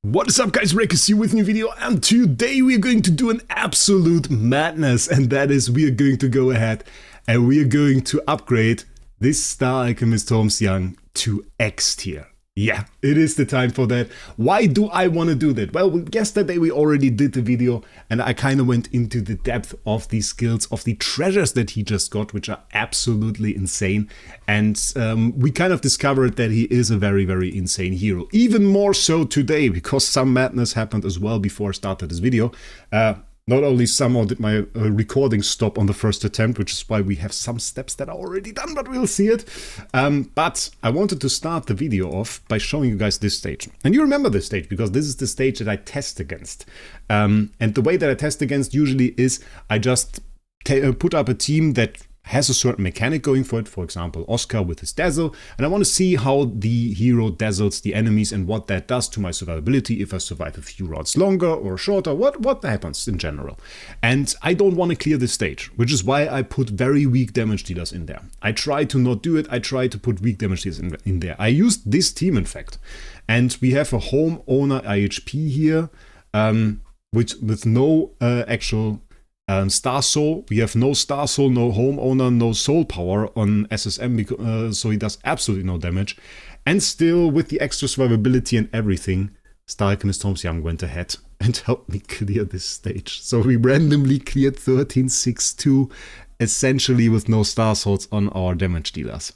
What is up guys, Rerolls is here with a new video, and today we are going to do an absolute madness, and that is we are going to go ahead and we are going to upgrade this Star Alchemist Holmes Young to X tier. Yeah, it is the time for that. Why do I want to do that? Well, yesterday we already did the video and I kind of went into the depth of the skills, of the treasures that he just got, which are absolutely insane. And we kind of discovered that he is a very, very insane hero. Even more so today, because some madness happened as well before I started this video. Not only somehow did my recording stop on the first attempt, which is why we have some steps that are already done, but we'll see it. But I wanted to start the video off by showing you guys this stage. And you remember this stage, because this is the stage that I test against. And the way that I test against usually is I just put up a team that has a certain mechanic going for it, for example, Oscar with his dazzle, and I want to see how the hero dazzles the enemies and what that does to my survivability, if I survive a few rounds longer or shorter, what happens in general. And I don't want to clear this stage, which is why I put very weak damage dealers in there. I try to not do it, I try to put weak damage dealers in there. I used this team, in fact, and we have a homeowner IHP here, which with no actual Star Soul. We have no Star Soul, no Homeowner, no Soul Power on SSM, so he does absolutely no damage. And still, with the extra survivability and everything, Star Alchemist Holmes Young went ahead and helped me clear this stage. So we randomly cleared 13-6-2, essentially with no Star Souls on our damage dealers.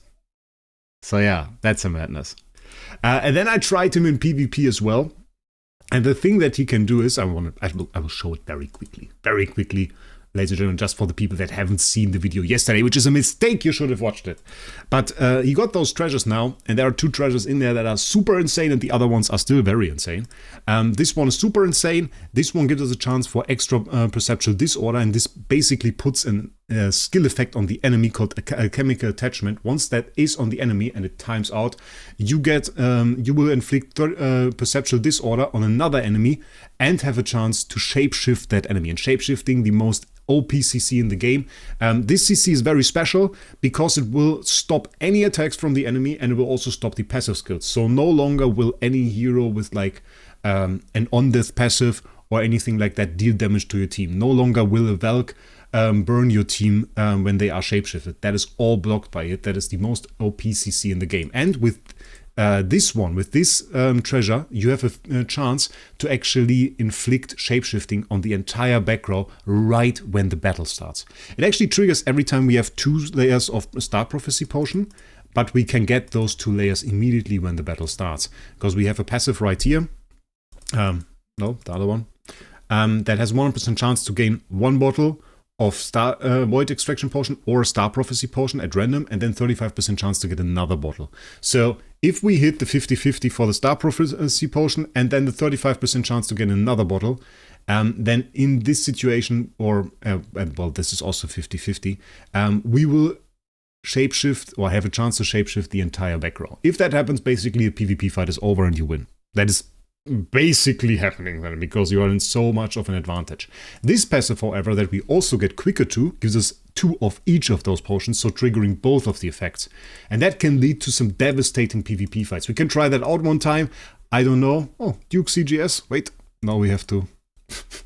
So yeah, that's a madness. And then I tried him in PvP as well. And the thing that he can do is, I will show it very quickly, ladies and gentlemen, just for the people that haven't seen the video yesterday, which is a mistake, you should have watched it. But he got those treasures now, and there are two treasures in there that are super insane, and the other ones are still very insane. This one is super insane. This one gives us a chance for extra perceptual disorder, and this basically puts a skill effect on the enemy called a chemical attachment. Once that is on the enemy and it times out, you will inflict perceptual disorder on another enemy and have a chance to shapeshift that enemy. And shapeshifting, the most OP CC in the game. This CC is very special because it will stop any attacks from the enemy, and it will also stop the passive skills. So no longer will any hero with like an on-death passive or anything like that deal damage to your team. No longer will a Wraec burn your team when they are shapeshifted. That is all blocked by it. That is the most OP CC in the game. And with this treasure, you have a chance to actually inflict shapeshifting on the entire back row right when the battle starts. It actually triggers every time we have 2 layers of Star Prophecy Potion, but we can get those 2 layers immediately when the battle starts, because we have a passive right here. No, the other one. That has 100% chance to gain 1 bottle of Void Extraction Potion or Star Prophecy Potion at random, and then 35% chance to get another bottle. So if we hit the 50-50 for the Star Prophecy Potion and then the 35% chance to get another bottle, then in this situation, or well, this is also 50-50, we will shapeshift or have a chance to shapeshift the entire back row. If that happens, basically a PvP fight is over and you win. That is basically happening then, because you are in so much of an advantage. This passive, however, that we also get quicker to, gives us 2 of each of those potions, so triggering both of the effects. And that can lead to some devastating PvP fights. We can try that out one time. I don't know. Oh, Duke CGS. Wait, now we have to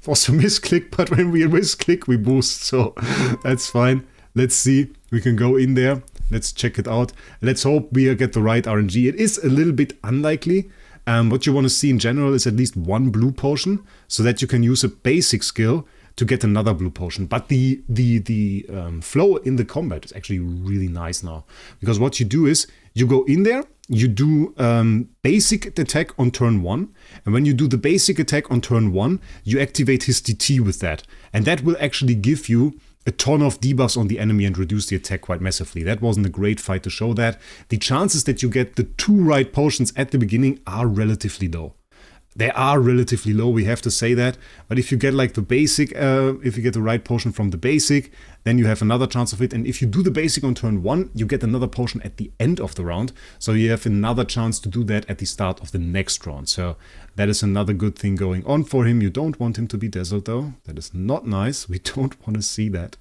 also misclick, but when we misclick, we boost, so that's fine. Let's see. We can go in there. Let's check it out. Let's hope we get the right RNG. It is a little bit unlikely. What you want to see in general is at least 1 blue potion, so that you can use a basic skill to get another blue potion. But the flow in the combat is actually really nice now, because what you do is you go in there, you do basic attack on turn 1, and when you do the basic attack on turn 1, you activate his DT with that, and that will actually give you a ton of debuffs on the enemy and reduce the attack quite massively. That wasn't a great fight to show that. The chances that you get the 2 right potions at the beginning are relatively low. They are relatively low, we have to say that. But if you get like the basic, if you get the right potion from the basic, then you have another chance of it. And if you do the basic on turn 1, you get another potion at the end of the round. So you have another chance to do that at the start of the next round. So that is another good thing going on for him. You don't want him to be dazzled though. That is not nice. We don't want to see that.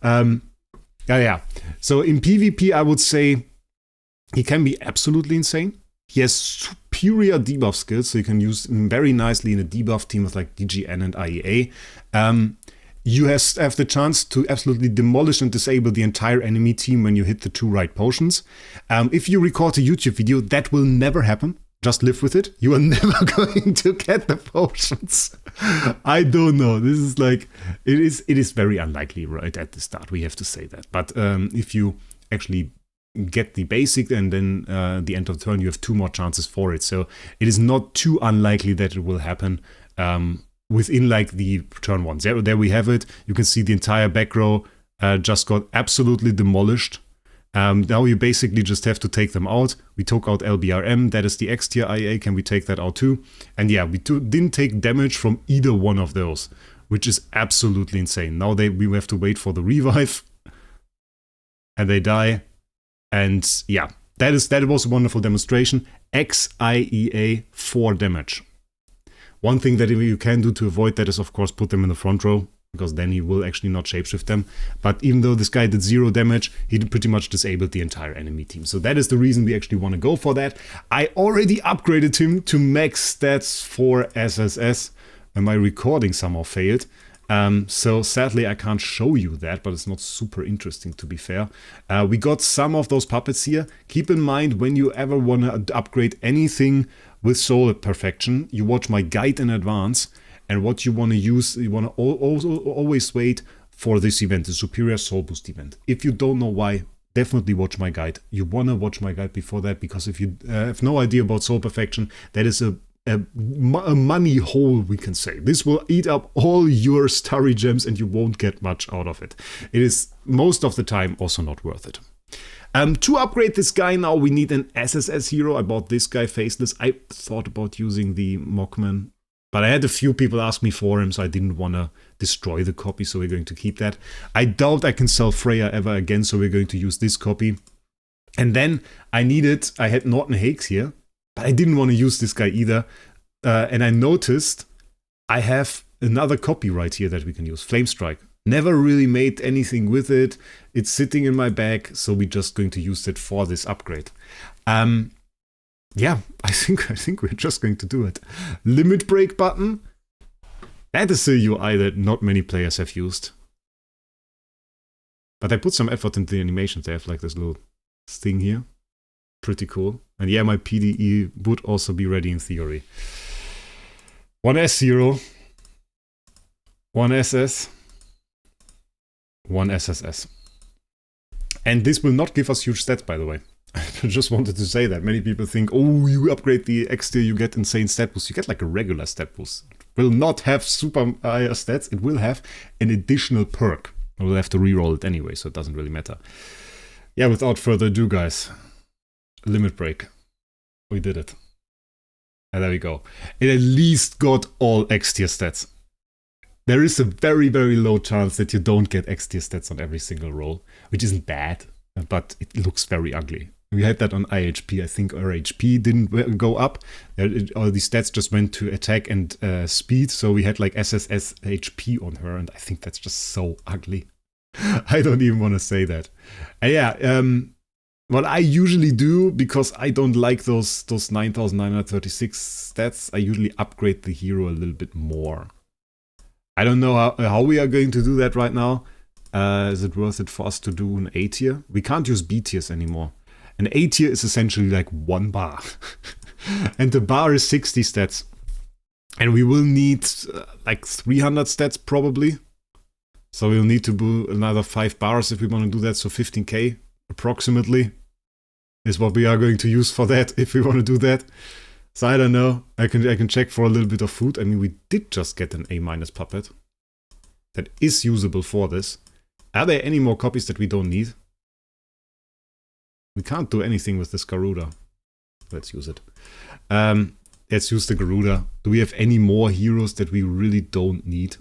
Yeah. So in PvP, I would say he can be absolutely insane. He has superior debuff skills, so you can use them very nicely in a debuff team with like DGN and IEA. You have the chance to absolutely demolish and disable the entire enemy team when you hit the 2 right potions. If you record a YouTube video, that will never happen. Just live with it. You are never going to get the potions. I don't know. This is like, it is very unlikely right at the start. We have to say that. But if you actually get the basic and then the end of the turn, you have 2 more chances for it. So it is not too unlikely that it will happen within like the turn 1. There we have it. You can see the entire back row just got absolutely demolished. Now you basically just have to take them out. We took out LBRM, that is the X tier IA, can we take that out too? And yeah, we didn't take damage from either one of those, which is absolutely insane. Now we have to wait for the revive, and they die. And yeah, that was a wonderful demonstration. XIEA 4 damage. One thing that you can do to avoid that is, of course, put them in the front row, because then he will actually not shapeshift them. But even though this guy did 0 damage, he pretty much disabled the entire enemy team. So that is the reason we actually want to go for that. I already upgraded him to max stats for SSS, and my recording somehow failed. So sadly I can't show you that, but it's not super interesting, to be fair. We got some of those puppets here. Keep in mind, when you ever want to upgrade anything with Soul Perfection, you watch my guide in advance. And what you want to use, you want to always wait for this event, the Superior Soul Boost event. If you don't know why, definitely watch my guide. You want to watch my guide before that, because if you have no idea about Soul Perfection, that is a money hole, we can say. This will eat up all your starry gems and you won't get much out of it. It is most of the time also not worth it. To upgrade this guy now, we need an SSS hero. I bought this guy faceless. I thought about using the Mockman, but I had a few people ask me for him, so I didn't want to destroy the copy, so we're going to keep that. I doubt I can sell Freya ever again, so we're going to use this copy. And then I had Norton Hakes here, but I didn't want to use this guy either. And I noticed I have another copy right here that we can use, Flamestrike. Never really made anything with it. It's sitting in my bag, so we're just going to use it for this upgrade. Yeah, I think we're just going to do it. Limit break button. That is a UI that not many players have used. But I put some effort into the animations. They have like this little thing here. Pretty cool. And yeah, my PDE would also be ready in theory. 1 S0. 1 SS. 1 SSS. And this will not give us huge stats, by the way. I just wanted to say that. Many people think, oh, you upgrade the X tier, you get insane stat boost. You get like a regular stat boost. It will not have super high stats. It will have an additional perk. We'll have to reroll it anyway, so it doesn't really matter. Yeah, without further ado, guys. Limit break. We did it. And there we go. It at least got all X tier stats. There is a very, very low chance that you don't get X tier stats on every single roll, which isn't bad, but it looks very ugly. We had that on IHP. I think our HP didn't go up. All the stats just went to attack and speed, so we had like SSS HP on her, and I think that's just so ugly. I don't even want to say that. And yeah, what I usually do, because I don't like those 9,936 stats, I usually upgrade the hero a little bit more. I don't know how we are going to do that right now. Is it worth it for us to do an A tier? We can't use B tiers anymore. An A tier is essentially like 1 bar. And the bar is 60 stats. And we will need like 300 stats probably. So we'll need to do another 5 bars if we want to do that. So 15k approximately is what we are going to use for that if we want to do that. So I don't know. I can check for a little bit of food. I mean, we did just get an A- puppet that is usable for this. Are there any more copies that we don't need? We can't do anything with this Garuda. Let's use it. Let's use the Garuda. Do we have any more heroes that we really don't need?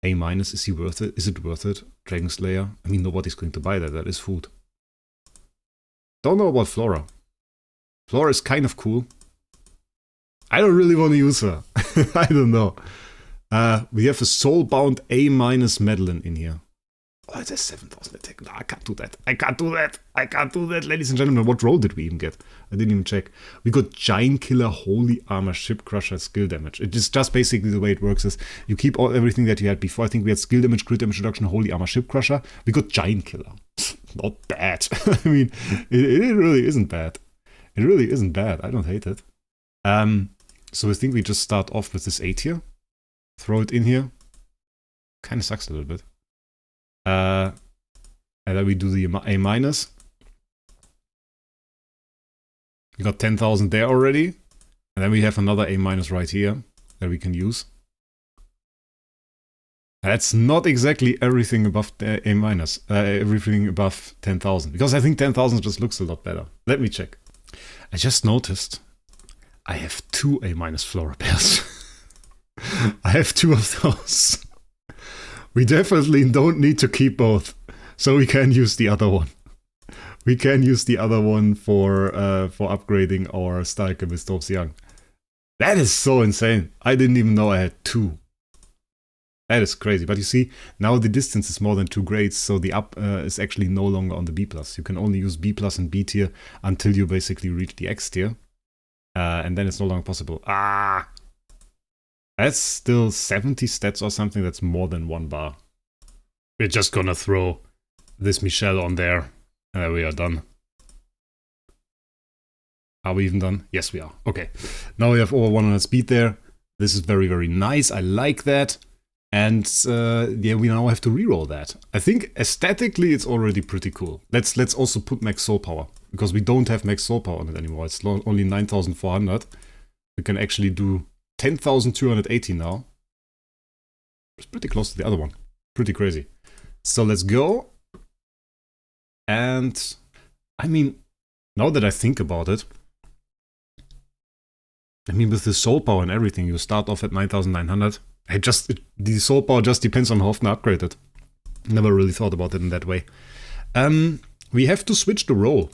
A-, is he worth it? Is it worth it? Dragon Slayer? I mean, nobody's going to buy that. That is food. Don't know about Flora. Flora is kind of cool. I don't really want to use her. I don't know. We have a Soulbound A- Madeline in here. Oh, it says 7,000 attack. No, I can't do that. I can't do that. I can't do that, ladies and gentlemen. What roll did we even get? I didn't even check. We got Giant Killer, Holy Armor, Ship Crusher, skill damage. It is just basically the way it works is you keep everything that you had before. I think we had skill damage, crit damage reduction, Holy Armor, Ship Crusher. We got Giant Killer. Not bad. I mean, it really isn't bad. It really isn't bad. I don't hate it. So I think we just start off with this 8 here. Throw it in here. Kind of sucks a little bit. And then we do the A minus. We got 10,000 there already. And then we have another A minus right here that we can use. That's not exactly everything above A minus. Everything above 10,000. Because I think 10,000 just looks a lot better. Let me check. I just noticed I have 2 A minus Flora Bears. I have 2 of those. We definitely don't need to keep both, so we can use the other one. We can use the other one for upgrading our Star Alchemist Storms Young. That is so insane. I didn't even know I had 2. That is crazy. But you see, now the distance is more than 2 grades, so the up is actually no longer on the B+. You can only use B+ and B tier until you basically reach the X tier. And then it's no longer possible. Ah! That's still 70 stats or something. That's more than 1 bar. We're just gonna throw this Michelle on there. And we are done. Are we even done? Yes, we are. Okay. Now we have over 100 speed there. This is very, very nice. I like that. And yeah, we now have to reroll that. I think aesthetically it's already pretty cool. Let's also put max soul power. Because we don't have max soul power on it anymore. It's only 9,400. We can actually do 10,280 now. It's pretty close to the other one. Pretty crazy. So let's go. And I mean, now that I think about it, I mean, with the soul power and everything, you start off at 9,900. The soul power just depends on how often I upgrade it. Never really thought about it in that way. We have to switch the roll.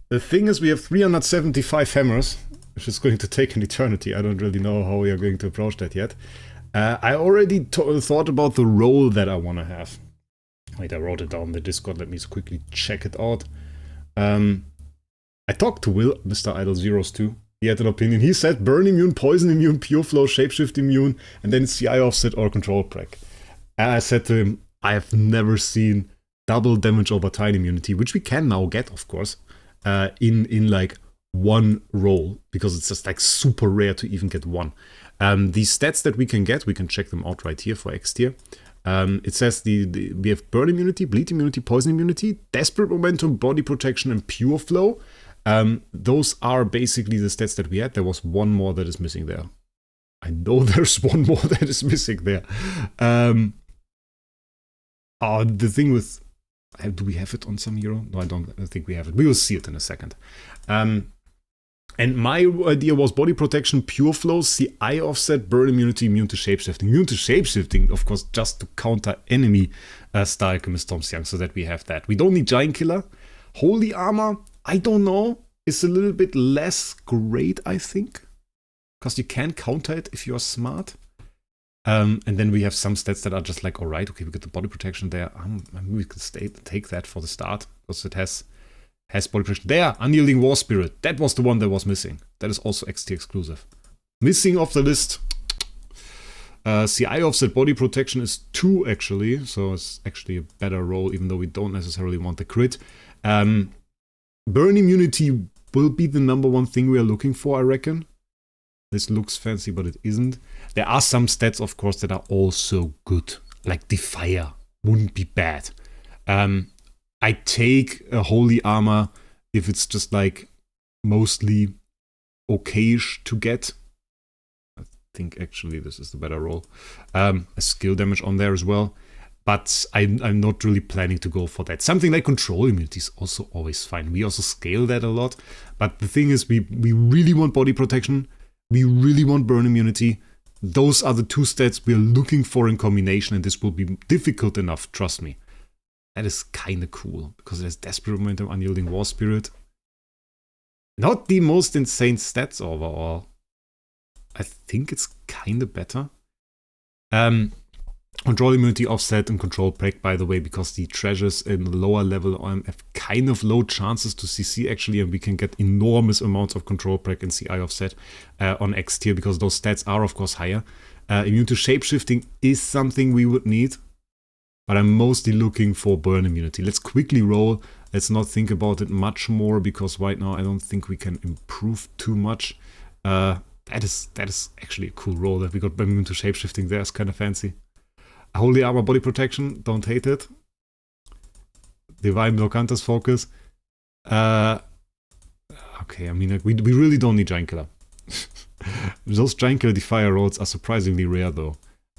The thing is, we have 375 hammers, which is going to take an eternity. I don't really know how we are going to approach that yet. I already thought about the role that I want to have. Wait, I wrote it down in the Discord. Let me quickly check it out. I talked to Will, Mr. Idol Zeros 2. He had an opinion. He said burn immune, poison immune, pure flow, shapeshift immune, and then CI offset or control prac. And I said to him, I have never seen double damage over time immunity, which we can now get, of course, in like one roll, because it's just like super rare to even get one. These stats that we can get, we can check them out right here for X tier. It says we have burn immunity, bleed immunity, poison immunity, desperate momentum, body protection, and pure flow. Those are basically the stats that we had. There was one more that is missing there. I know there's one more that is missing there. The thing with... do we have it on some hero? No, I don't think we have it. We will see it in a second. And my idea was body protection, pure flow, CI offset, burn immunity, immune to shapeshifting. Immune to shapeshifting, of course, just to counter enemy Star Alchemist Storms Young, so that we have that. We don't need Giant Killer. Holy Armor, I don't know. It's a little bit less great, I think. Because you can counter it if you are smart. And then we have some stats that are just like, alright, okay, we got the body protection there. Maybe we could take that for the start. Because it has body protection. There, Unyielding War Spirit. That was the one that was missing. That is also XT exclusive. Missing off the list. CI offset body protection is 2 actually. So it's actually a better roll, even though we don't necessarily want the crit. Burn immunity will be the #1 thing we are looking for, I reckon. This looks fancy, but it isn't. There are some stats, of course, that are also good. Like Defier wouldn't be bad. I take a Holy Armor if it's just like mostly okayish to get. I think actually this is the better roll. A skill damage on there as well. But I'm not really planning to go for that. Something like control immunity is also always fine. We also scale that a lot. But the thing is, we really want body protection. We really want burn immunity. Those are the 2 stats we're looking for in combination, and this will be difficult enough, trust me. That is kind of cool, because it has Desperate Momentum, Unyielding War Spirit. Not the most insane stats overall. I think it's kind of better. Control immunity offset and control break, by the way, because the treasures in the lower level have kind of low chances to CC actually, and we can get enormous amounts of control break and CI offset on X tier because those stats are of course higher. Immune to shapeshifting is something we would need, but I'm mostly looking for burn immunity. Let's quickly roll. Let's not think about it much more because right now I don't think we can improve too much. That is actually a cool roll that we got immune to shapeshifting there. It's kind of fancy. Holy Armor Body Protection, don't hate it. Divine Block Hunter's Focus. Okay, I mean, like, we really don't need Giant Killer. Those Giant Killer Defier rolls are surprisingly rare though.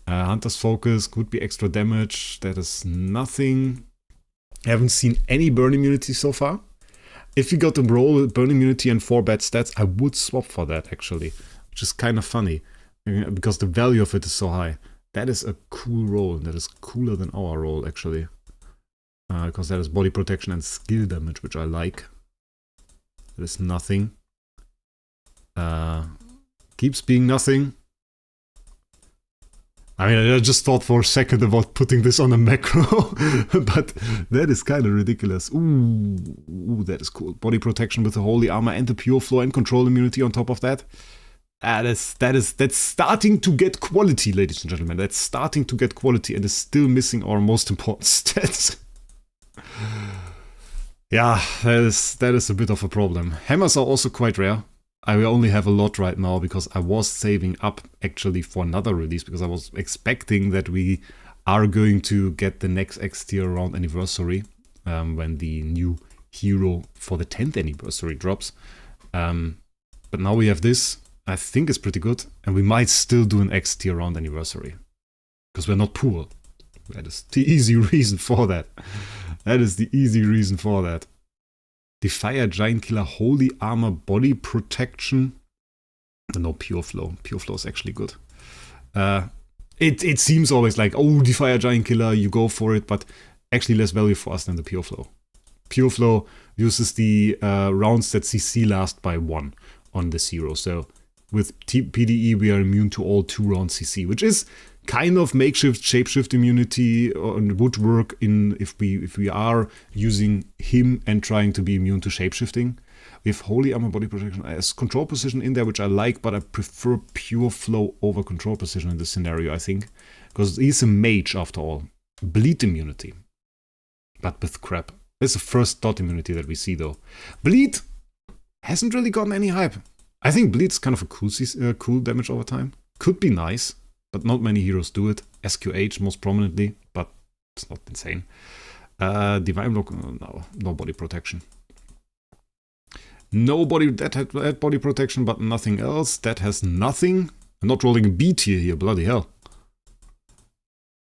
Hunter's Focus could be extra damage. That is nothing. I haven't seen any burn immunity so far. If you got a roll with burn immunity and 4 bad stats, I would swap for that actually. Which is kind of funny. Because the value of it is so high. That is a cool roll. That is cooler than our roll, actually. Because that is body protection and skill damage, which I like. That is nothing. Keeps being nothing. I mean, I just thought for a second about putting this on a macro. But that is kind of ridiculous. Ooh, that is cool. Body protection with the holy armor and the pure flow and control immunity on top of that. That's starting to get quality, ladies and gentlemen. That's starting to get quality and is still missing our most important stats. Yeah, that is a bit of a problem. Hammers are also quite rare. I only have a lot right now because I was saving up actually for another release because I was expecting that we are going to get the next X tier around anniversary when the new hero for the 10th anniversary drops. But now we have this. I think it's pretty good, and we might still do an X tier round anniversary. Because we're not poor. That is the easy reason for that. That is the easy reason for that. Defier Giant Killer Holy Armor Body Protection. No, Pure Flow. Pure Flow is actually good. It seems always like, oh, Defier Giant Killer, you go for it, but actually less value for us than the Pure Flow. Pure Flow uses the rounds that CC last by 1 on this hero, so with PDE, we are immune to all 2-round CC, which is kind of makeshift shapeshift immunity and would work in if we are using him and trying to be immune to shapeshifting. We have Holy Armor Body Protection as control position in there, which I like, but I prefer Pure Flow over control position in this scenario, I think. Because he's a mage after all. Bleed immunity. But with crap. That's the first dot immunity that we see though. Bleed hasn't really gotten any hype. I think Bleed's kind of a cool damage over time. Could be nice, but not many heroes do it. SQH most prominently, but it's not insane. Divine Block, no body protection. Nobody that had body protection, but nothing else. That has nothing. I'm not rolling a B tier here, bloody hell.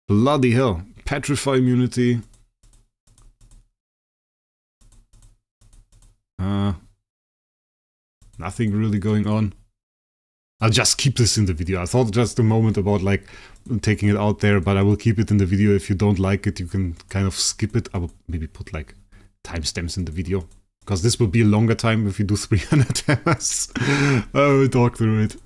Bloody hell. Petrify immunity. Nothing really going on. I'll just keep this in the video. I thought just a moment about like taking it out there, but I will keep it in the video. If you don't like it, you can kind of skip it. I will maybe put like timestamps in the video, because this will be a longer time if you do 300 hammers. I will talk through it,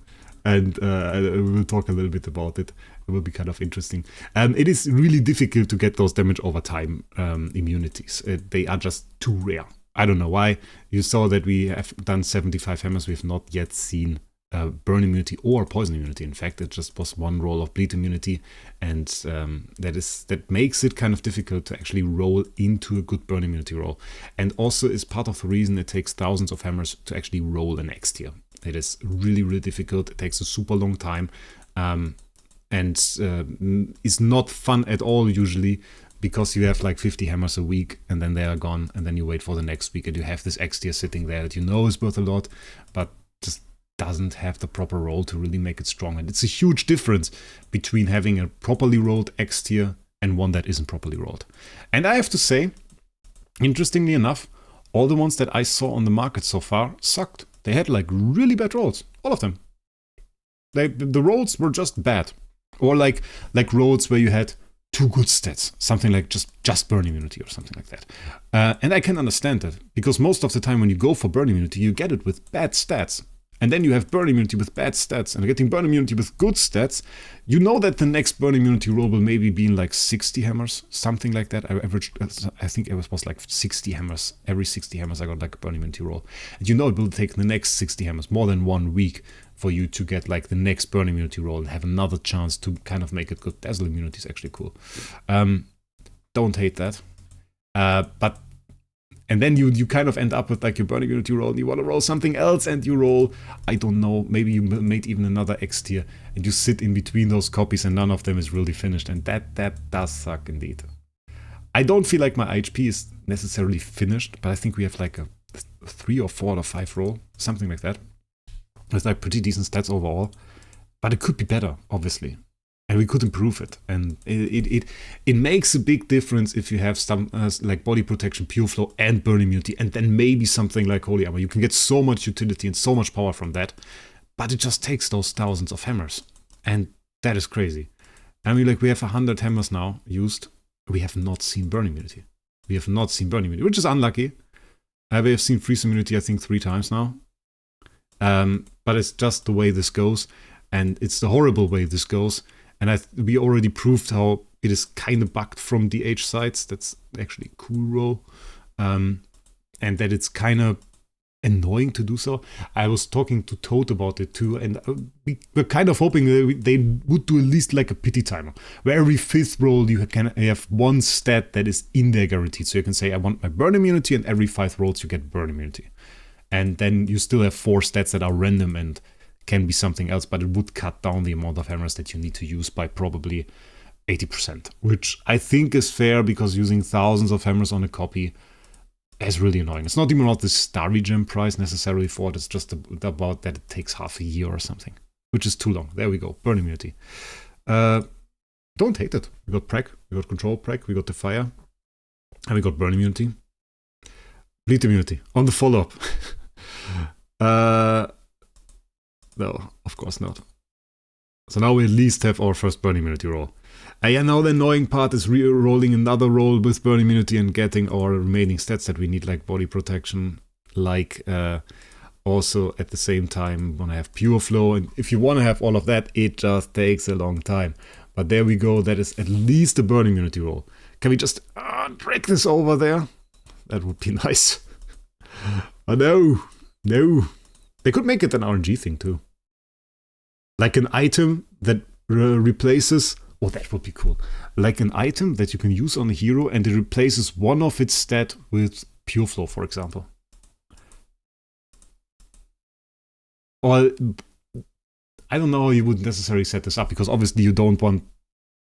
and I will talk a little bit about it. It will be kind of interesting. It is really difficult to get those damage over time immunities. They are just too rare. I don't know why. You saw that we have done 75 hammers. We have not yet seen burn immunity or poison immunity. In fact, it just was one roll of bleed immunity, and that makes it kind of difficult to actually roll into a good burn immunity roll. And also is part of the reason it takes thousands of hammers to actually roll an X tier. It is really, really difficult. It takes a super long time, and is not fun at all usually, because you have like 50 hammers a week and then they are gone, and then you wait for the next week and you have this X tier sitting there that you know is worth a lot, but just doesn't have the proper roll to really make it strong. And it's a huge difference between having a properly rolled X tier and one that isn't properly rolled. And I have to say, interestingly enough, all the ones that I saw on the market so far sucked. They had like really bad rolls, all of them. The rolls were just bad. Or like rolls where you had 2 good stats, something like just burn immunity or something like that. And I can understand that, because most of the time when you go for burn immunity, you get it with bad stats. and then you have burn immunity with bad stats and getting burn immunity with good stats, you know that the next burn immunity roll will maybe be in like 60 hammers, something like that. I averaged, I think it was like 60 hammers. Every 60 hammers I got like a burn immunity roll. And you know it will take the next 60 hammers more than 1 week for you to get like the next burn immunity roll and have another chance to kind of make it good. Dazzle immunity is actually cool. Don't hate that. And then you kind of end up with like your burn immunity roll and you want to roll something else and you roll, I don't know, maybe you made even another X tier and you sit in between those copies and none of them is really finished, and that does suck indeed. I don't feel like my IHP is necessarily finished, but I think we have like a 3 or 4 or 5 roll, something like that. It's like pretty decent stats overall, but it could be better, obviously. And we could improve it, and it makes a big difference if you have some like body protection, pure flow, and burn immunity, and then maybe something like holy armor. You can get so much utility and so much power from that, but it just takes those thousands of hammers, and that is crazy. I mean, like we have 100 hammers now used. We have not seen burn immunity. We have not seen burn immunity, which is unlucky. We have seen freeze immunity, I think 3 times now, but it's just the way this goes, and it's the horrible way this goes. And we already proved how it is kind of bugged from DH sides. That's actually a cool roll. And that it's kind of annoying to do so. I was talking to Toad about it too. And we were kind of hoping that they would do at least like a pity timer. Where every 5th roll you can have one stat that is in there guaranteed. So you can say, I want my burn immunity, and every 5 rolls you get burn immunity. And then you still have 4 stats that are random and can be something else, but it would cut down the amount of hammers that you need to use by probably 80%, which I think is fair, because using thousands of hammers on a copy is really annoying. It's not even about the Starry Gem price necessarily for it, it's just about that it takes half a year or something, which is too long. There we go, burn immunity. Don't hate it. We got Prec, we got Control Prec, we got the Fire, and we got burn immunity. Bleed immunity on the follow-up. No, of course not. So now we at least have our first burn immunity roll. Yeah, now the annoying part is re-rolling another roll with burn immunity and getting our remaining stats that we need, like body protection, like also at the same time want to have pure flow. And if you want to have all of that, it just takes a long time. But there we go, that is at least a burn immunity roll. Can we just drag this over there? That would be nice. Oh no, no. They could make it an RNG thing too. Like an item that replaces... Oh, that would be cool. Like an item that you can use on a hero and it replaces one of its stat with pure flow, for example. Or... I don't know how you would necessarily set this up, because obviously you don't want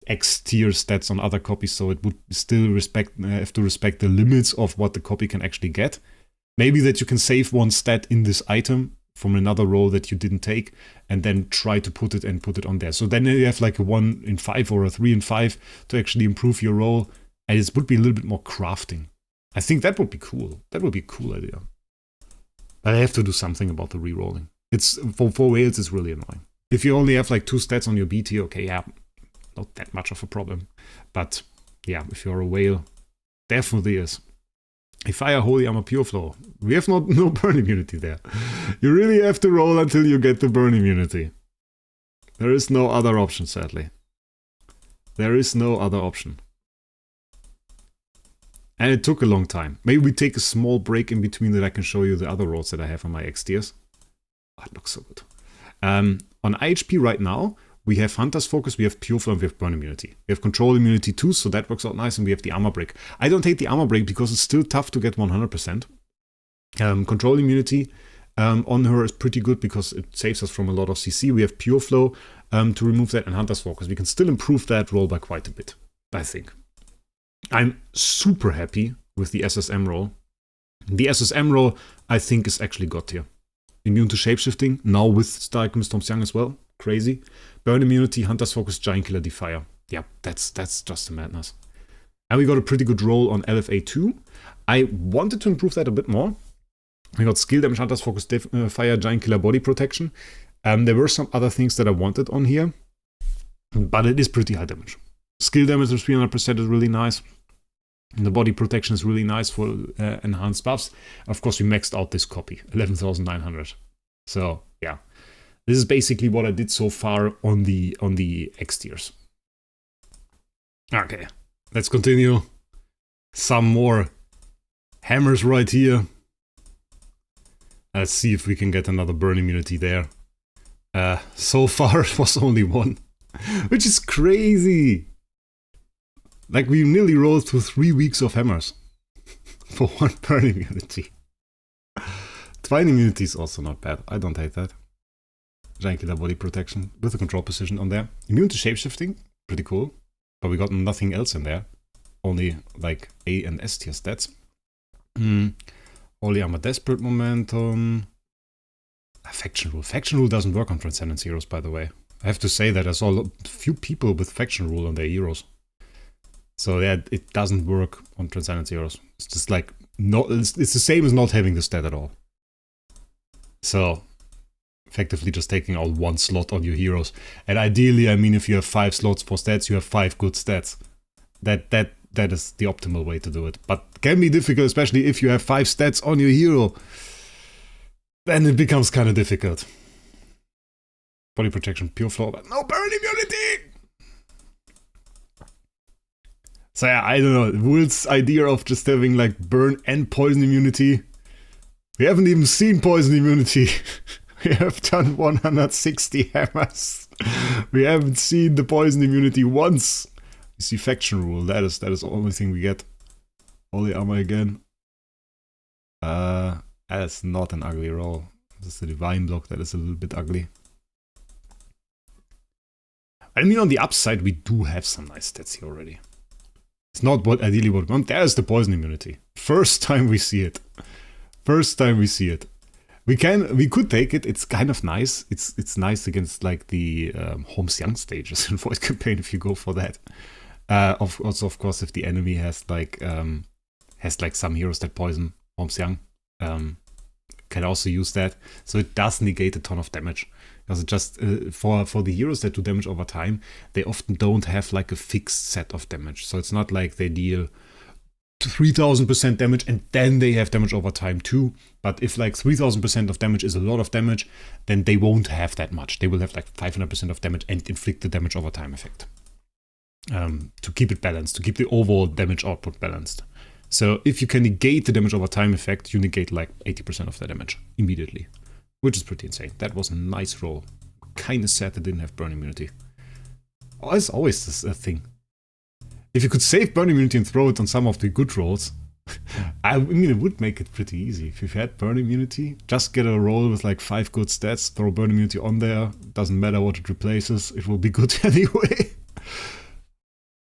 X tier stats on other copies, so it would still have to respect the limits of what the copy can actually get. Maybe that you can save one stat in this item from another roll that you didn't take, and then try to put it on there. So then you have like a 1 in 5 or a 3 in 5 to actually improve your roll, and it would be a little bit more crafting. I think that would be cool. That would be a cool idea. But I have to do something about the re-rolling. It's for whales, it's really annoying. If you only have like 2 stats on your B tier, okay, yeah, not that much of a problem. But yeah, if you're a whale, definitely is. A Fire, Holy Armor, Pure Flow. We have no burn immunity there. You really have to roll until you get the burn immunity. There is no other option, sadly. There is no other option. And it took a long time. Maybe we take a small break in between that I can show you the other rolls that I have on my X tiers. Oh, it looks so good. On IHP right now, we have Hunter's Focus, we have Pure Flow, and we have Burn Immunity. We have Control Immunity too, so that works out nice, and we have the Armor Break. I don't hate the Armor Break because it's still tough to get 100%. Control Immunity on her is pretty good because it saves us from a lot of CC. We have Pure Flow to remove that, and Hunter's Focus. We can still improve that roll by quite a bit, I think. I'm super happy with the SSM roll. The SSM roll, I think, is actually god tier. Immune to Shapeshifting, now with Star Alchemist Tom Young as well. Crazy. Burn Immunity, Hunter's Focus, Giant Killer, Defier. Yeah, that's just a madness. And we got a pretty good roll on LFA 2. I wanted to improve that a bit more. We got Skill Damage, Hunter's Focus, Fire, Giant Killer, Body Protection. There were some other things that I wanted on here, but it is pretty high damage. Skill damage of 300% is really nice. And the body protection is really nice for enhanced buffs. Of course, we maxed out this copy, 11,900. So yeah, this is basically what I did so far on the X tiers. Okay, let's continue. Some more hammers right here. Let's see if we can get another burn immunity there. So far it was only one, which is crazy. Like we nearly rolled through 3 weeks of hammers for one burn immunity. Twine immunity is also not bad. I don't hate that. Giant killer body protection with a control position on there. Immune to shapeshifting, pretty cool. But we got nothing else in there. Only like A and S tier stats. Holy Armor, Desperate Momentum. Faction Rule. Faction Rule doesn't work on Transcendence heroes, by the way. I have to say that I saw a few people with Faction Rule on their heroes. So yeah, it doesn't work on Transcendence heroes. It's just like, it's the same as not having the stat at all. So, effectively just taking out one slot on your heroes. And ideally, I mean, if you have 5 slots for stats, you have 5 good stats. That is the optimal way to do it. But it can be difficult, especially if you have 5 stats on your hero. Then it becomes kind of difficult. Body protection, pure flow, but no burn immunity! So yeah, I don't know, Will's idea of just having like burn and poison immunity. We haven't even seen poison immunity. We have done 160 hammers. We haven't seen the poison immunity once. You see faction rule, that is the only thing we get. Holy armor again. That's not an ugly roll. This is the divine block that is a little bit ugly. I mean, on the upside, we do have some nice stats here already. It's not what ideally what we want. There's the poison immunity. First time we see it. First time we see it. We could take it. It's kind of nice. It's nice against like the Holmes Young stages in Void Campaign if you go for that. Also, of course, if the enemy has like some heroes that poison Holmes Young, can also use that. So it does negate a ton of damage. Because it just for the heroes that do damage over time, they often don't have like a fixed set of damage. So it's not like they deal 3000% damage and then they have damage over time too. But if like 3000% of damage is a lot of damage, then they won't have that much. They will have like 500% of damage and inflict the damage over time effect. To keep it balanced, to keep the overall damage output balanced. So if you can negate the damage over time effect, you negate like 80% of the damage immediately. Which is pretty insane. That was a nice roll. Kinda sad that didn't have burn immunity. Oh, it's always this thing. If you could save burn immunity and throw it on some of the good rolls, I mean, it would make it pretty easy. If you've had burn immunity, just get a roll with like 5 good stats, throw burn immunity on there. Doesn't matter what it replaces, it will be good anyway.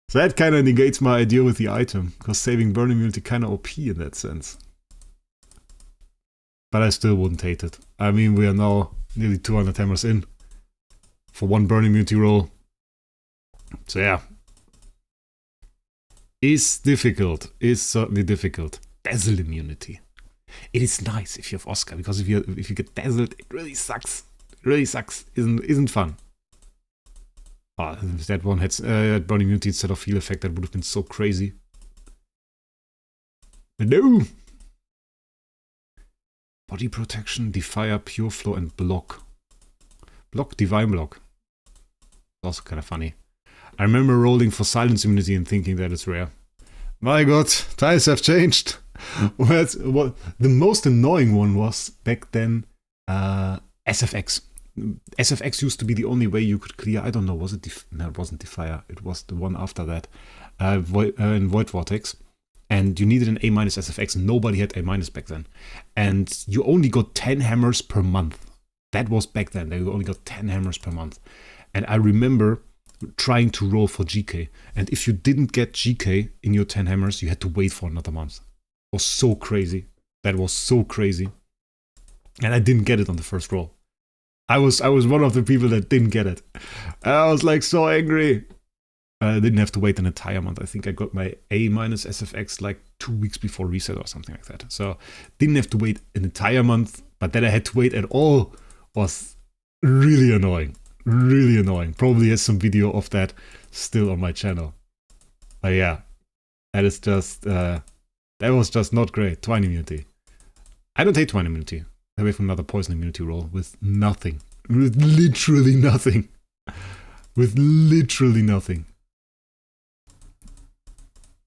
So that kind of negates my idea with the item, because saving burn immunity kind of OP in that sense. But I still wouldn't hate it. I mean, we are now nearly 200 hammers in for one burn immunity roll. So yeah. Is difficult. Is certainly difficult. Dazzle immunity. It is nice if you have Oscar, because if you get dazzled, it really sucks. It really sucks. Isn't fun. Oh, if that one had burn immunity instead of heal effect, that would have been so crazy. No! Body protection, defier, pure flow, and block. Block, divine block. Also kind of funny. I remember rolling for silence immunity and thinking that it's rare. My god, times have changed. What the most annoying one was back then, SFX. SFX used to be the only way you could clear, I don't know, was it no, it wasn't Defier, it was the one after that, in Void Vortex. And you needed an A- SFX, nobody had A- back then. And you only got 10 hammers per month. That was back then, they only got 10 hammers per month. And I remember trying to roll for GK. And if you didn't get GK in your 10 hammers, you had to wait for another month. It was so crazy. That was so crazy. And I didn't get it on the first roll. I was one of the people that didn't get it. I was like so angry. I didn't have to wait an entire month. I think I got my A- SFX like 2 weeks before reset or something like that. So didn't have to wait an entire month, but that I had to wait at all was really annoying. Really annoying. Probably has some video of that still on my channel. But yeah, that is just that was just not great. Twine immunity. I don't hate twine immunity. we have another poison immunity roll with nothing. With literally nothing. With literally nothing.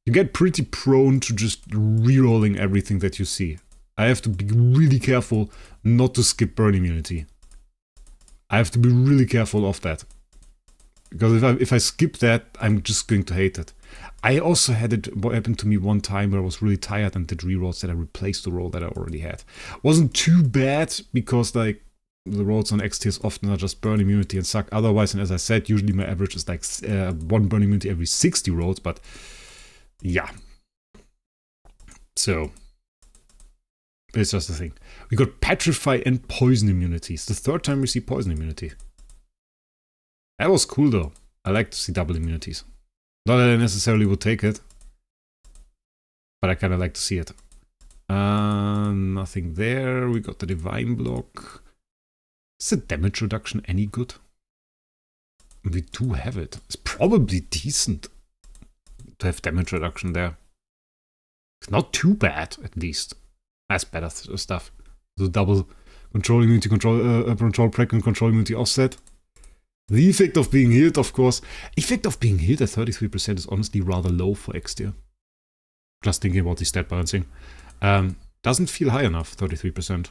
You get pretty prone to just rerolling everything that you see. I have to be really careful not to skip burn immunity. I have to be really careful of that. Because if I skip that, I'm just going to hate it. I also had it happen to me one time where I was really tired and did rerolls that I replaced the roll that I already had. Wasn't too bad because like the rolls on X tiers often are just burn immunity and suck otherwise, and as I said, usually my average is like 1 burn immunity every 60 rolls, but yeah. So it's just a thing. We got petrify and poison immunities. The third time we see poison immunity. That was cool though. I like to see double immunities. Not that I necessarily would take it, but I kind of like to see it. Nothing there. We got the divine block. Is the damage reduction any good? We do have it. It's probably decent to have damage reduction there. It's not too bad, at least. That's better stuff. The double control immunity, control prec and control immunity offset. The effect of being healed, of course. Effect of being healed at 33% is honestly rather low for X tier. Just thinking about the stat balancing. Doesn't feel high enough, 33%.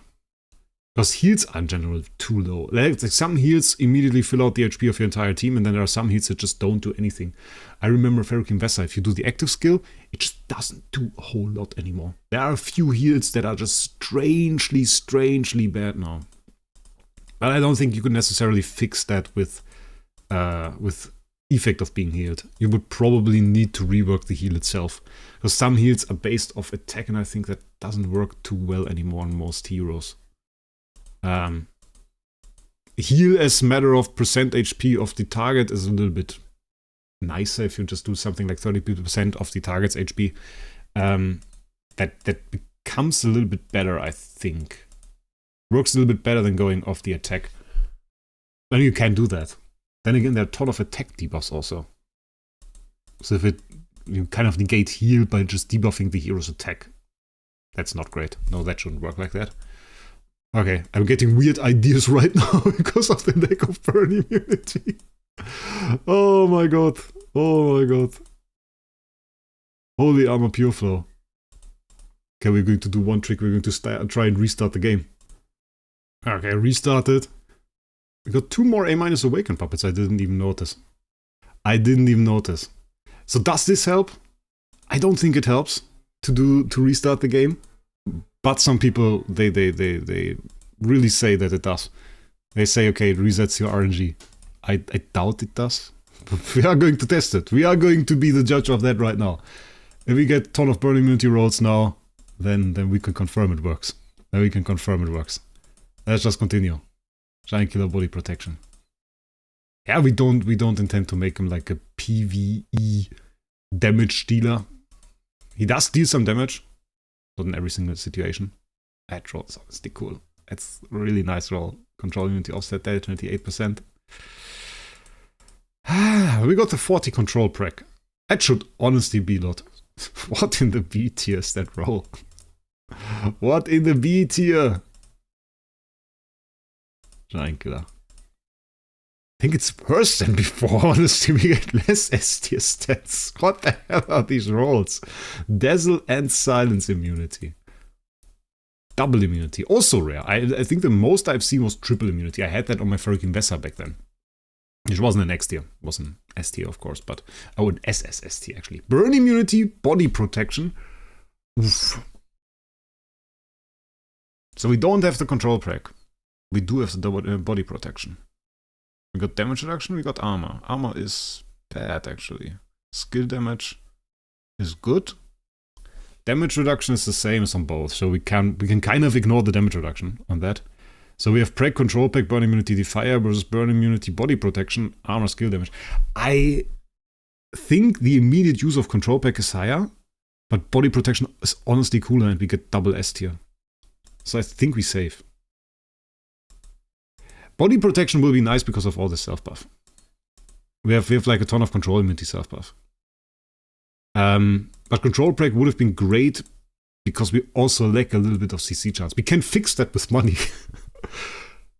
Because heals are in general too low. Like some heals immediately fill out the HP of your entire team, and then there are some heals that just don't do anything. I remember Ferrokin Vesa, if you do the active skill, it just doesn't do a whole lot anymore. There are a few heals that are just strangely bad now. But I don't think you could necessarily fix that with effect of being healed. You would probably need to rework the heal itself. Because some heals are based off attack, and I think that doesn't work too well anymore on most heroes. Heal as matter of percent HP of the target is a little bit nicer if you just do something like 30% of the target's HP. That becomes a little bit better, I think. Works a little bit better than going off the attack. But you can do that. Then again, there are a ton of attack debuffs also. So if you kind of negate heal by just debuffing the hero's attack. That's not great. No, that shouldn't work like that. Okay, I'm getting weird ideas right now because of the lack of burn immunity. Oh my god. Oh my god. Holy armor pure flow. Okay, we're going to do one trick. We're going to try and restart the game. Okay, restarted. We got 2 more A- awakened puppets. I didn't even notice. So does this help? I don't think it helps to restart the game. But some people, they really say that it does. They say, okay, it resets your RNG. I doubt it does. But we are going to test it. We are going to be the judge of that right now. If we get a ton of burn immunity rolls now, then we can confirm it works. Let's just continue. Giant killer body protection. Yeah, we don't intend to make him like a PvE damage dealer. He does deal some damage. Not in every single situation. That roll is honestly cool. It's a really nice roll. Control immunity offset there, 28%. We got the 40 control prec. That should honestly be a lot. What in the B tier is that roll? What in the B tier? Giant killer. I think it's worse than before, honestly. We get less S tier stats. What the hell are these rolls? Dazzle and silence immunity. Double immunity. Also rare. I think the most I've seen was triple immunity. I had that on my Ferrokin Vesa back then. Which wasn't an X tier. It was an S tier, of course, but an SSS tier actually. Burn immunity, body protection. Oof. So we don't have the control prec. We do have the body protection. We got damage reduction, we got armor. Armor is bad, actually. Skill damage is good. Damage reduction is the same as on both, so we can kind of ignore the damage reduction on that. So we have prec, control pack, burn immunity, defier versus burn immunity, body protection, armor, skill damage. I think the immediate use of control pack is higher, but body protection is honestly cooler and we get double S tier. So I think we save. Body protection will be nice because of all the self buff. We have like a ton of control immunity self buff. But control prec would have been great because we also lack a little bit of CC chance. We can fix that with money.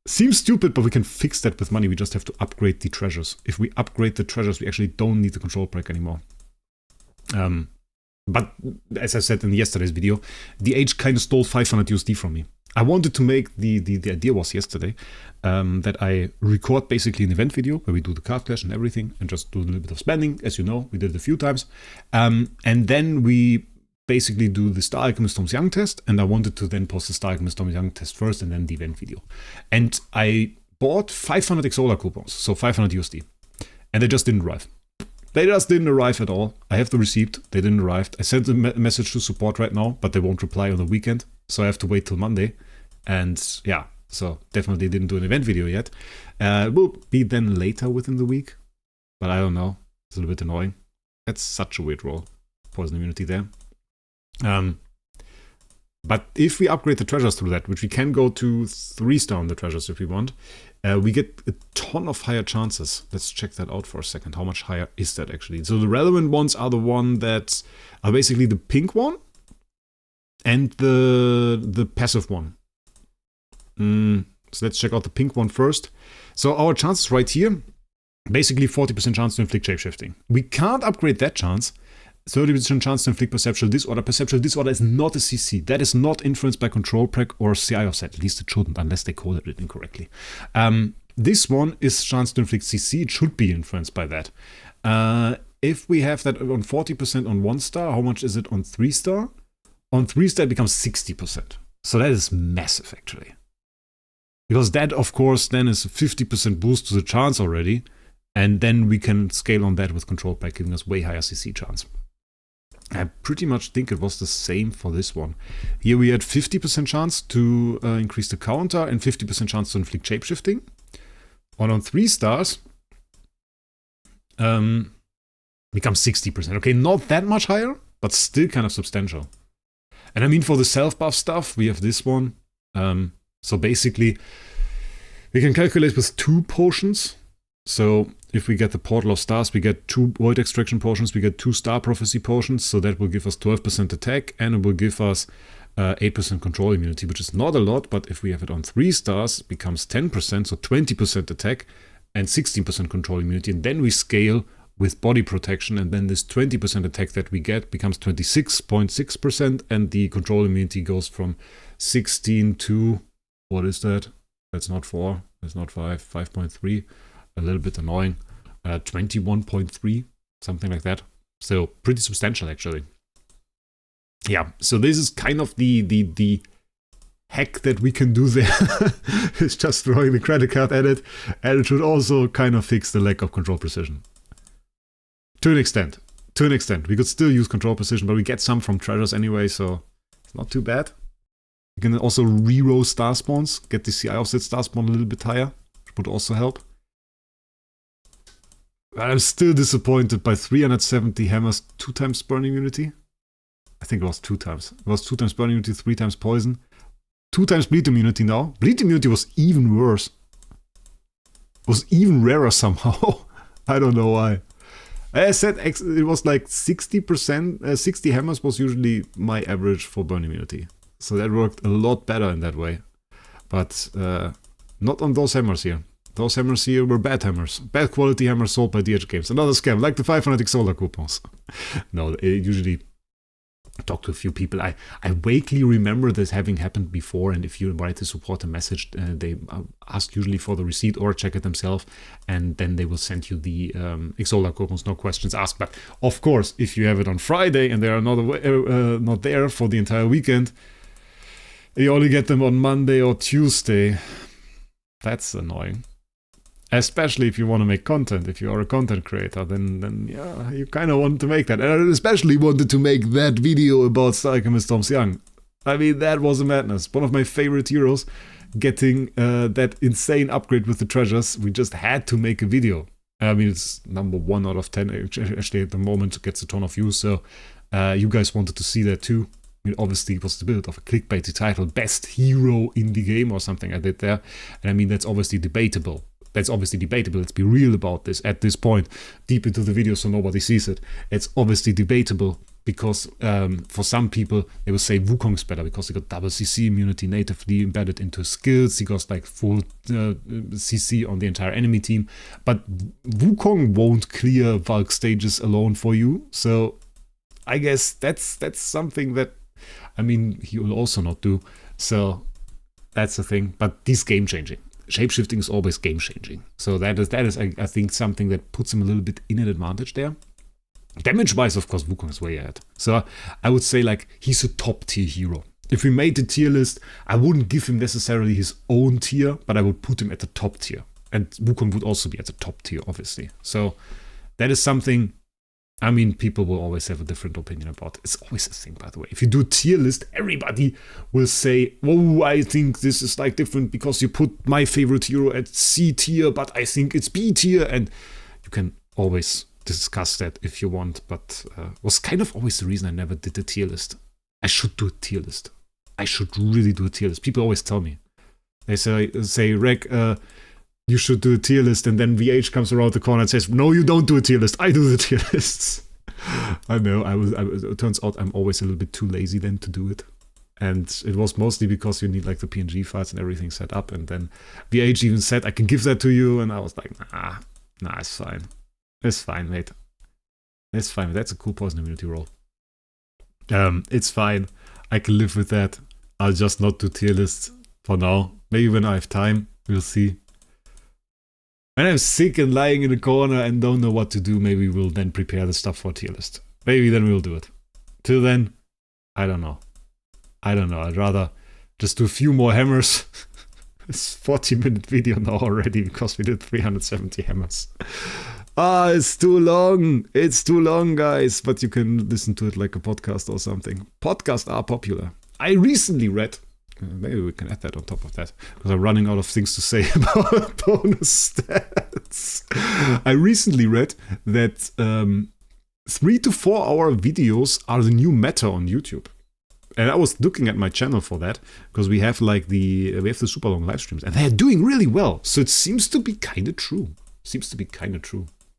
Seems stupid, but we can fix that with money. We just have to upgrade the treasures. If we upgrade the treasures, we actually don't need the control break anymore. But as I said in yesterday's video, the H kind of stole 500 USD from me. I wanted to make, the idea was yesterday, that I record basically an event video where we do the card clash and everything and just do a little bit of spending. As you know, we did it a few times. And then we basically do the Star Alchemist Tom's Young test, and I wanted to then post the Star Alchemist Tom's Young test first and then the event video. And I bought 500 Xsolar coupons, so 500 USD, and they just didn't arrive. They just didn't arrive at all. I have the receipt. They didn't arrive. I sent a message to support right now, but they won't reply on the weekend. So I have to wait till Monday. And yeah, so definitely didn't do an event video yet. It will be then later within the week. But I don't know. It's a little bit annoying. That's such a weird roll. Poison immunity there. But if we upgrade the treasures through that, which we can go to 3-star on the treasures if we want, we get a ton of higher chances. Let's check that out for a second. How much higher is that actually? So the relevant ones are the one that are basically the pink one and the passive one. So let's check out the pink one first. So our chances right here, basically 40% chance to inflict shapeshifting. We can't upgrade that chance. 30% chance to inflict perceptual disorder. Perceptual disorder is not a CC. That is not influenced by control preg or CI offset. At least it shouldn't, unless they coded it incorrectly. This one is chance to inflict CC. It should be influenced by that. If we have that on 40% on 1-star, how much is it on 3-star? On 3-star, it becomes 60%. So that is massive, actually. Because that, of course, then is a 50% boost to the chance already. And then we can scale on that with control preg, giving us way higher CC chance. I pretty much think it was the same for this one. Here we had 50% chance to increase the counter and 50% chance to inflict shapeshifting. On 3 stars, becomes 60%. Okay, not that much higher, but still kind of substantial. And I mean, for the self-buff stuff, we have this one. So basically, we can calculate with 2 potions. So if we get the Portal of Stars, we get 2 Void Extraction potions, we get 2 Star Prophecy potions, so that will give us 12% attack, and it will give us 8% control immunity, which is not a lot, but if we have it on 3 stars, it becomes 10%, so 20% attack and 16% control immunity, and then we scale with body protection, and then this 20% attack that we get becomes 26.6%, and the control immunity goes from 16 to, what is that? That's not 4, that's not 5, 5.3. A little bit annoying, 21.3, something like that. So pretty substantial actually. Yeah, so this is kind of the hack that we can do there. It's just throwing the credit card at it, and it should also kind of fix the lack of control precision. To an extent. We could still use control precision, but we get some from treasures anyway, so it's not too bad. You can also reroll star spawns, get the CI offset star spawn a little bit higher, which would also help. I'm still disappointed by 370 hammers, 2 times burn immunity. I think it was 2 times. It was 2 times burn immunity, 3 times poison. 2 times bleed immunity now. Bleed immunity was even worse. It was even rarer somehow. I don't know why. I said it was like 60%, 60 hammers was usually my average for burn immunity. So that worked a lot better in that way. But not on those hammers here. Those hammers here were bad hammers. Bad quality hammers sold by DH Games. Another scam, like the 500 Xsolar coupons. No, I usually talk to a few people. I vaguely remember this having happened before, and if you write the support a message, they ask usually for the receipt or check it themselves, and then they will send you the Xsolar coupons, no questions asked. But of course, if you have it on Friday and they are not there for the entire weekend, you only get them on Monday or Tuesday. That's annoying. Especially if you want to make content. If you are a content creator, then yeah, you kind of want to make that. And I especially wanted to make that video about Star Alchemist Tom's Young. I mean, that was a madness. One of my favorite heroes getting that insane upgrade with the treasures. We just had to make a video. I mean, it's number 1 out of 10 actually at the moment. It gets a ton of views. So you guys wanted to see that too. I mean, obviously it was the build of a clickbaity title, best hero in the game or something I did there. And I mean, that's obviously debatable. Let's be real about this at this point, deep into the video so nobody sees it. It's obviously debatable because for some people, they will say Wukong's better because he got double CC immunity natively embedded into his skills. He got like full CC on the entire enemy team. But Wukong won't clear Valk stages alone for you. So I guess that's something that, I mean, he will also not do. So that's the thing. But he's game changing. Shapeshifting is always game changing. So that is I think something that puts him a little bit in an advantage there. Damage-wise, of course, Wukong is way ahead. So I would say, like, he's a top-tier hero. If we made the tier list, I wouldn't give him necessarily his own tier, but I would put him at the top tier. And Wukong would also be at the top tier, obviously. So that is something, I mean, people will always have a different opinion about. It's always a thing, by the way. If you do a tier list, everybody will say, whoa, I think this is, like, different because you put my favorite hero at C tier, but I think it's B tier. And you can always discuss that if you want, but was kind of always the reason I never did a tier list. I should do a tier list. I should really do a tier list. People always tell me. They say Rec, you should do a tier list, and then VH comes around the corner and says, no, you don't do a tier list. I do the tier lists. I know, it turns out I'm always a little bit too lazy then to do it. And it was mostly because you need like the PNG files and everything set up, and then VH even said, I can give that to you, and I was like, nah, it's fine. It's fine, mate. It's fine. That's a cool poison immunity roll. It's fine. I can live with that. I'll just not do tier lists for now. Maybe when I have time, we'll see. When I'm sick and lying in a corner and don't know what to do, maybe we'll then prepare the stuff for a tier list. Maybe then we'll do it. Till then, I don't know. I'd rather just do a few more hammers. It's 40-minute video now already because we did 370 hammers. It's too long. It's too long, guys. But you can listen to it like a podcast or something. Podcasts are popular. I recently read, maybe we can add that on top of that, because I'm running out of things to say about bonus stats. I recently read that 3 to 4 hour videos are the new meta on YouTube. And I was looking at my channel for that, because we have like the super long live streams, and they're doing really well. So it seems to be kind of true.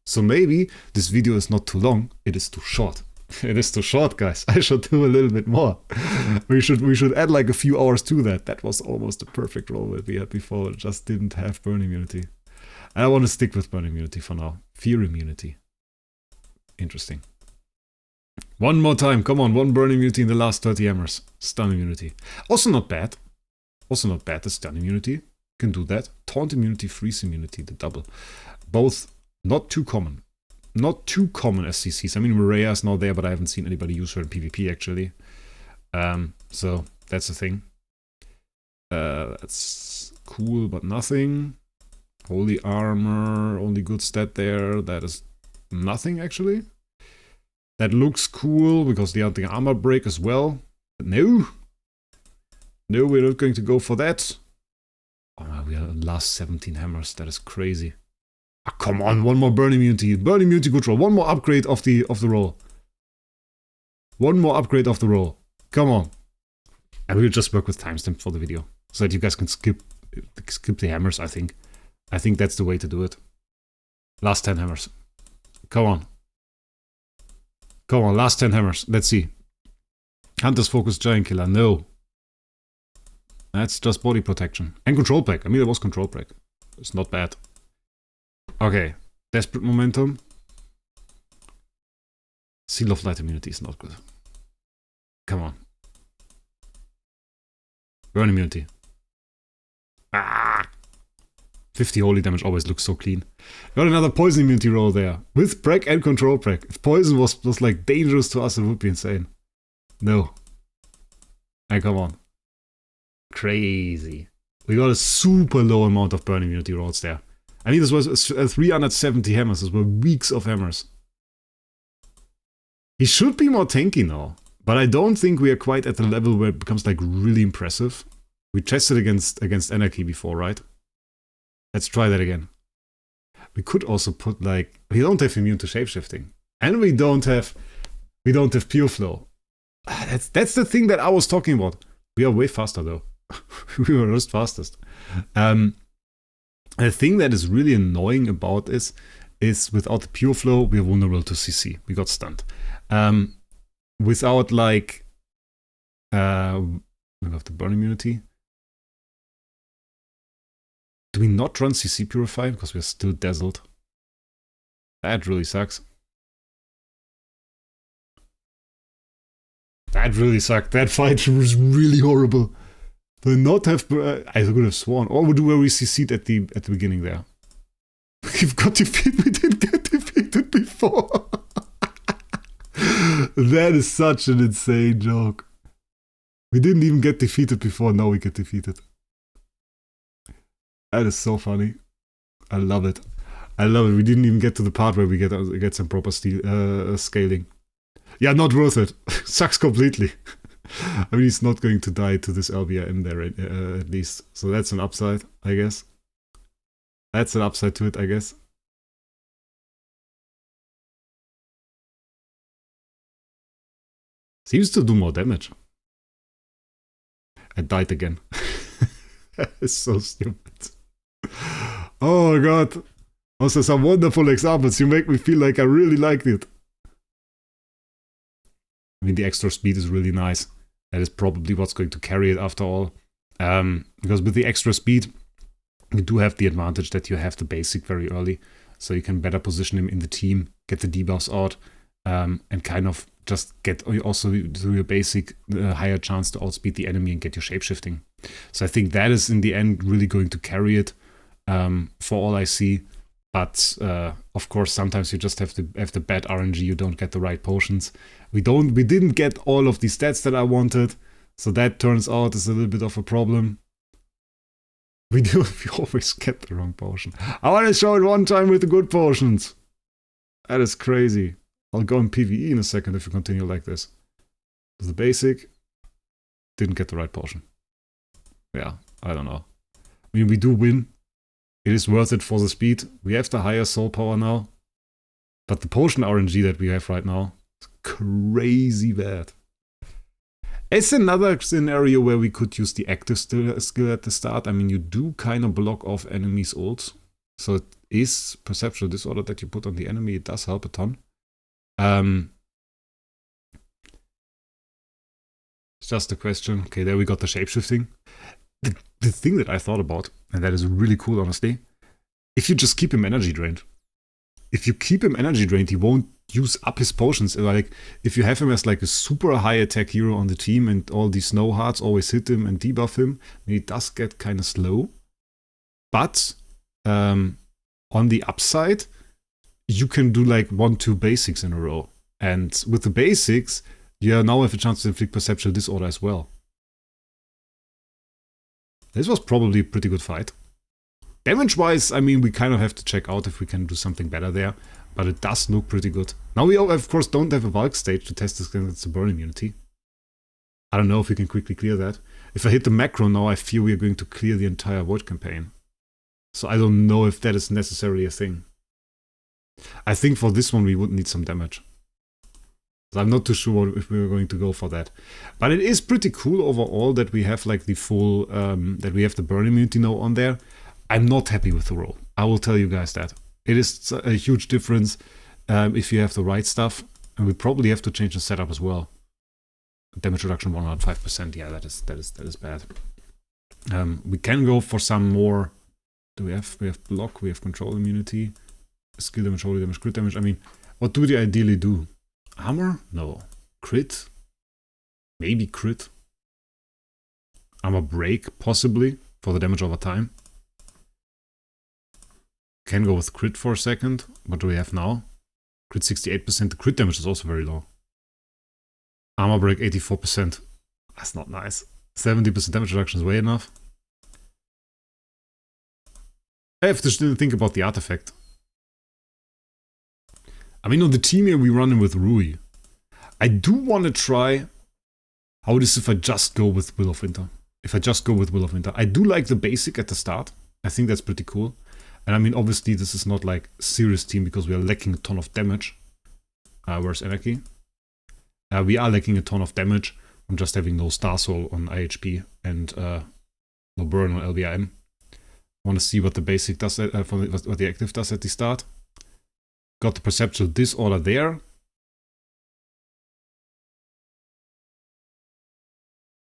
So maybe this video is not too long, it is too short. It is too short, guys. I should do a little bit more. We should add like a few hours to that. That was almost a perfect roll that we had before. It just didn't have burn immunity. And I want to stick with burn immunity for now. Fear immunity. Interesting. One more time. Come on. One burn immunity in the last 30 hammers. Stun immunity. Also not bad. The stun immunity. You can do that. Taunt immunity, freeze immunity, the double. Both not too common. Not too common as CCs. I mean, Maria is not there, but I haven't seen anybody use her in PvP actually. So that's the thing. That's cool, but nothing. Holy armor, only good stat there. That is nothing actually. That looks cool because the anti-armor break as well. But no, we're not going to go for that. Oh, we are last 17 hammers. That is crazy. Oh, come on, one more burn immunity. Burn immunity, good roll. One more upgrade of the roll. One more upgrade of the roll. Come on. And we'll just work with timestamp for the video, so that you guys can skip the hammers, I think. I think that's the way to do it. Last 10 hammers. Come on. Come on, last 10 hammers. Let's see. Hunter's Focus Giant Killer. No. That's just body protection. And control break. I mean, it was control break. It's not bad. Okay. Desperate Momentum. Seal of Light immunity is not good. Come on. Burn immunity. Ah! 50 holy damage always looks so clean. Got another poison immunity roll there. With break and control break. If poison was like dangerous to us, it would be insane. No. Hey, come on. Crazy. We got a super low amount of burn immunity rolls there. I mean, this was 370 hammers. This were weeks of hammers. He should be more tanky now. But I don't think we are quite at the level where it becomes like really impressive. We tested against Anarchy before, right? Let's try that again. We could also put like, we don't have immune to shapeshifting. And we don't have pure flow. That's the thing that I was talking about. We are way faster though. We were just fastest. The thing that is really annoying about this is without the pure flow, we are vulnerable to CC. We got stunned. without like we have the burn immunity. Do we not run CC Purify because we're still dazzled? That really sucks. That really sucked. That fight was really horrible. Do not have. I could have sworn. Or would where we CC'd at the beginning there. We've got defeated. We didn't get defeated before. That is such an insane joke. We didn't even get defeated before. Now we get defeated. That is so funny. I love it. I love it. We didn't even get to the part where we get some proper scaling. Yeah, not worth it. Sucks completely. I mean, he's not going to die to this LBRM there at least. So that's an upside, I guess. That's an upside to it, I guess. Seems to do more damage. I died again. That is so stupid. Oh god. Also some wonderful examples. You make me feel like I really liked it. I mean, the extra speed is really nice. That is probably what's going to carry it after all. Because with the extra speed, you do have the advantage that you have the basic very early. So you can better position him in the team, get the debuffs out, and kind of just get also through your basic higher chance to outspeed the enemy and get your shapeshifting. So I think that is in the end really going to carry it for all I see. But of course, sometimes you just have the bad RNG. You don't get the right potions. We didn't get all of the stats that I wanted, so that turns out is a little bit of a problem. We always get the wrong potion. I want to show it one time with the good potions. That is crazy. I'll go in PvE in a second if you continue like this. The basic didn't get the right potion. Yeah, I don't know. I mean, we do win. It is worth it for the speed. We have the higher soul power now. But the potion RNG that we have right now is crazy bad. It's another scenario where we could use the active skill at the start. I mean, you do kind of block off enemies' ults. So it is perceptual disorder that you put on the enemy. It does help a ton. It's just a question. Okay, there we got the shapeshifting. The thing that I thought about, and that is really cool, honestly, if you just keep him energy drained. If you keep him energy drained, he won't use up his potions. Like, if you have him as like a super high attack hero on the team and all these snow hearts always hit him and debuff him, he does get kind of slow. But on the upside, you can do like 1-2 basics in a row. And with the basics, you now have a chance to inflict perceptual disorder as well. This was probably a pretty good fight. Damage-wise, I mean, we kind of have to check out if we can do something better there. But it does look pretty good. Now we, of course, don't have a bulk stage to test this against the burn immunity. I don't know if we can quickly clear that. If I hit the macro now, I fear we are going to clear the entire Void campaign. So I don't know if that is necessarily a thing. I think for this one we would need some damage. So I'm not too sure if we're going to go for that. But it is pretty cool overall that we have like the full, that we have the burn immunity now on there. I'm not happy with the roll. I will tell you guys that. It is a huge difference if you have the right stuff. And we probably have to change the setup as well. Damage reduction 105%. Yeah, that is bad. We can go for some more. Do we have block, we have control immunity, skill damage, holy damage, crit damage. I mean, what do we ideally do? Armor? No. Crit? Maybe crit. Armor break, possibly, for the damage over time. Can go with crit for a second. What do we have now? Crit 68%. The crit damage is also very low. Armor break 84%. That's not nice. 70% damage reduction is way enough. I have to still think about the artifact. I mean, on the team here we run in with Rui. I do want to try how it is if I just go with Will of Winter. I do like the basic at the start. I think that's pretty cool. And I mean, obviously this is not like serious team because we are lacking a ton of damage. Where's Anarchy? We are lacking a ton of damage from just having no Star Soul on IHP and no burn on LBIM. Want to see what the basic does, what the active does at the start. Got the perceptual disorder there.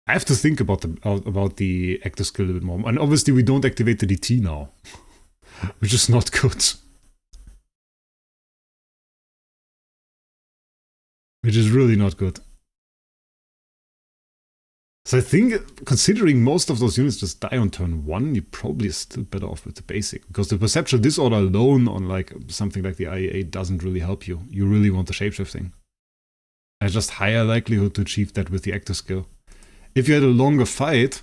I have to think about the active skill a bit more. And obviously we don't activate the DT now, which is not good. Which is really not good. So I think, considering most of those units just die on turn 1, you probably are still better off with the basic. Because the Perceptual Disorder alone on like something like the IEA doesn't really help you. You really want the shapeshifting. And just higher likelihood to achieve that with the active skill. If you had a longer fight,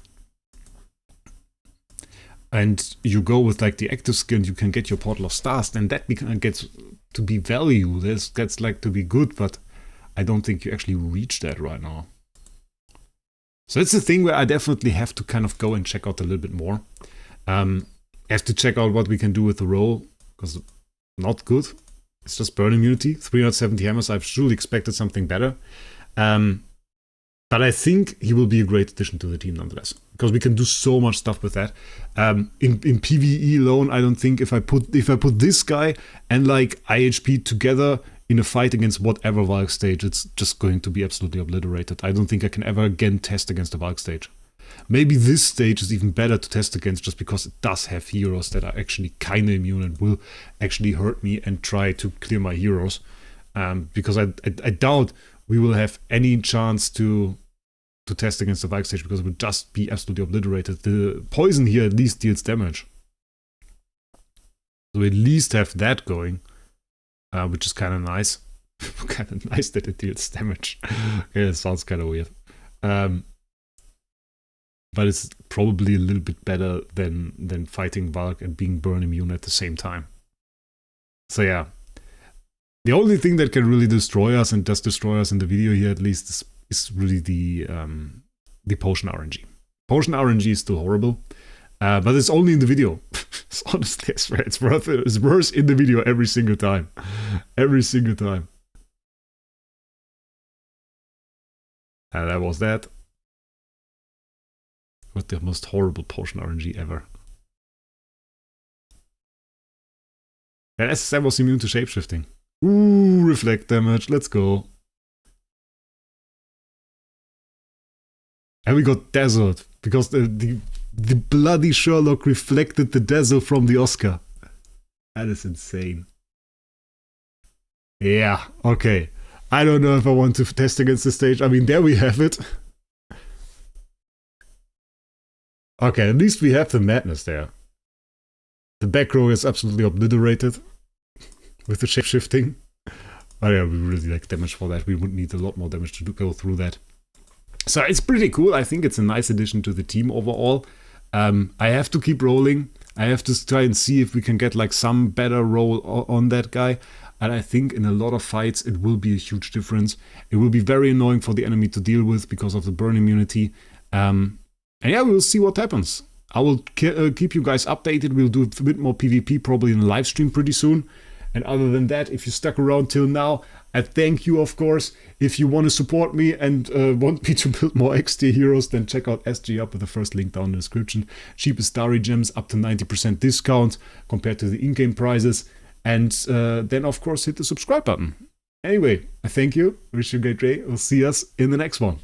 and you go with like the active skill and you can get your Portal of Stars, then that gets to be value. That's like to be good, but I don't think you actually reach that right now. So it's a thing where I definitely have to kind of go and check out a little bit more. I have to check out what we can do with the roll, because not good. It's just burn immunity, 370 hammers. I've surely expected something better. But I think he will be a great addition to the team nonetheless, because we can do so much stuff with that. In PvE alone, I don't think if I put this guy and like IHP together in a fight against whatever Wraec stage, it's just going to be absolutely obliterated. I don't think I can ever again test against a Wraec stage. Maybe this stage is even better to test against just because it does have heroes that are actually kind of immune and will actually hurt me and try to clear my heroes. Because I doubt we will have any chance to test against the Wraec stage, because it will just be absolutely obliterated. The poison here at least deals damage. So we at least have that going. Which is kind of nice. Kind of nice that it deals damage. Yeah, it sounds kind of weird. But it's probably a little bit better than fighting Wraec and being burn immune at the same time. So yeah. The only thing that can really destroy us, and does destroy us in the video here at least, is really the potion RNG. Potion RNG is still horrible. But it's only in the video. Honestly, I swear, it's worse in the video every single time. Every single time. And that was that. What the most horrible potion RNG ever. And SSM was immune to shapeshifting. Ooh, reflect damage, let's go. And we got dazzled, because the bloody Sherlock reflected the dazzle from the Oscar. That is insane. Yeah, okay. I don't know if I want to test against the stage. I mean, there we have it. Okay, at least we have the madness there. The back row is absolutely obliterated with the shape-shifting. Oh yeah, we really like damage for that. We would need a lot more damage to go through that. So it's pretty cool. I think it's a nice addition to the team overall. I have to keep rolling. I have to try and see if we can get like some better roll on that guy. And I think in a lot of fights it will be a huge difference. It will be very annoying for the enemy to deal with because of the burn immunity. And yeah, we'll see what happens. I will keep you guys updated. We'll do a bit more PvP probably in a live stream pretty soon. And other than that, if you stuck around till now, I thank you, of course. If you want to support me and want me to build more XT heroes, then check out SG up with the first link down in the description. Cheapest Starry gems up to 90% discount compared to the in-game prices. And then, of course, hit the subscribe button. Anyway, I thank you. Wish you a great day. We'll see us in the next one.